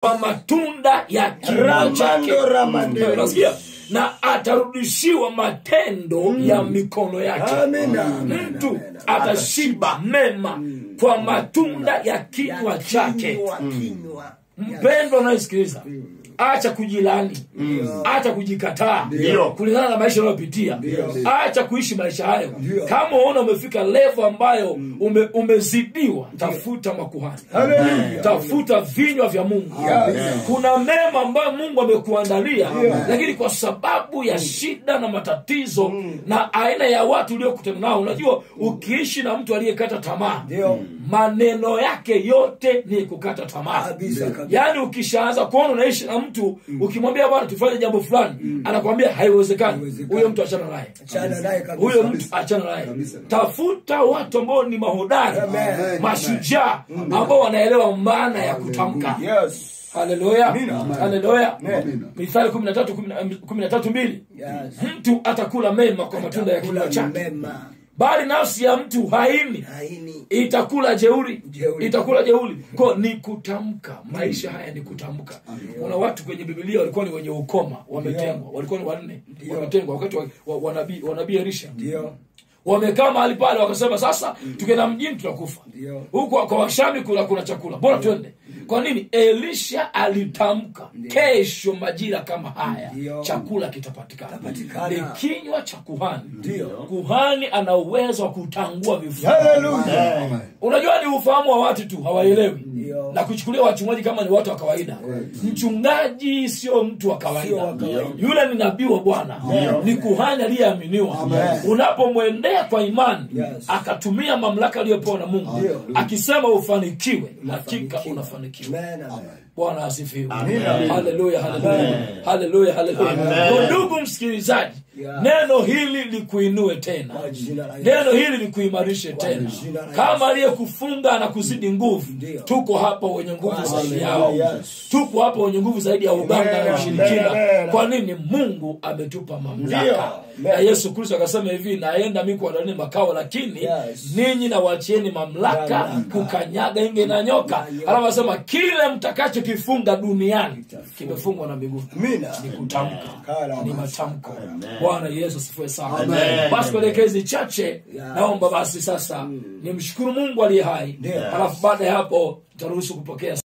kwa matunda ya kinywa chake. Unasikia? Na atarudishiwa matendo ya mikono yake. Mtu atashiba mema kwa matunda ya kinywa chake. Mpendo unayesikiliza, acha kujilani, acha kujikataa kulingana na maisha unayopitia. Acha kuishi maisha hayo. Kama unaona umefika level ambayo umezidiwa, tafuta makuhani. Tafuta vinywa vya Mungu. Kuna mema ambayo Mungu amekuandalia, lakini kwa sababu ya shida na matatizo na aina ya watu uliokutana nao, unajua ukiishi na mtu aliyekata tamaa, maneno yake yote ni kukata tamaa. Yaani ukishaanza kuona unaishi na mtu, ukimwambia bwana tufanye jambo fulani, anakuambia haiwezekani. Huyo mtu achana naye. Huyo mtu achana naye. Tafuta watu ambao ni mahodari, mashujaa, ambao wanaelewa maana ya kutamka. Haleluya. Haleluya. Mithali 13:2. Mtu atakula mema kwa matunda ya kinywa chake, bali nafsi ya mtu haini itakula jeuri. Itakula jeuri. Kwa ni kutamka. Maisha haya ni kutamka. Kuna watu kwenye Biblia walikuwa ni wenye ukoma, wametengwa. Walikuwa ni 4 wametengwa wakati wa nabii Elisha. Wamekaa mahali pale wakasema sasa tukienda mjini tutakufa. Huko kwa Washami kuna chakula. Bora twende. Kwa nini? Elisha alitamka, kesho majira kama haya chakula kitapatikana. Ni kinywa cha kuhani. Kuhani ana uwezo wa kutangua vifungo. Unajua ni ufahamu wa watu tu hawaelewi. Na kuchukulia wachungaji kama ni watu wa kawaida. Mchungaji sio mtu wa kawaida. Yule ni nabii wa Bwana. Ni kuhani aliyeaminiwa. Unapomwendea kwa imani, akatumia mamlaka aliyopewa na Mungu, akisema ufanikiwe, hakika unafanikiwa. Bwana asifiwe. Haleluya, haleluya. Haleluya, haleluya. Ndugu msikilizaji, neno hili likuinue tena. Neno hili likuimarishe tena. Kama aliyekufunga na kuzidi nguvu, tuko hapa wenye nguvu zaidi yao. Tuko hapa wenye nguvu zaidi ya uganga na ushirikina. Kwa nini? Mungu ametupa mamlaka. Na Yesu Kristo akasema hivi, naenda mimi kuandalia makao, lakini ninyi na wachieni mamlaka kukanyaga inge na nyoka. Anasema kile mtakacho kifunga duniani kimefungwa na mbinguni. Ni kutamka. Ni matamko. Bwana Yesu asifiwe sana. Basi kuelekezi chache, naomba basi sasa nimshukuru Mungu aliye hai. Alafu baada ya hapo tutaruhusu kupokea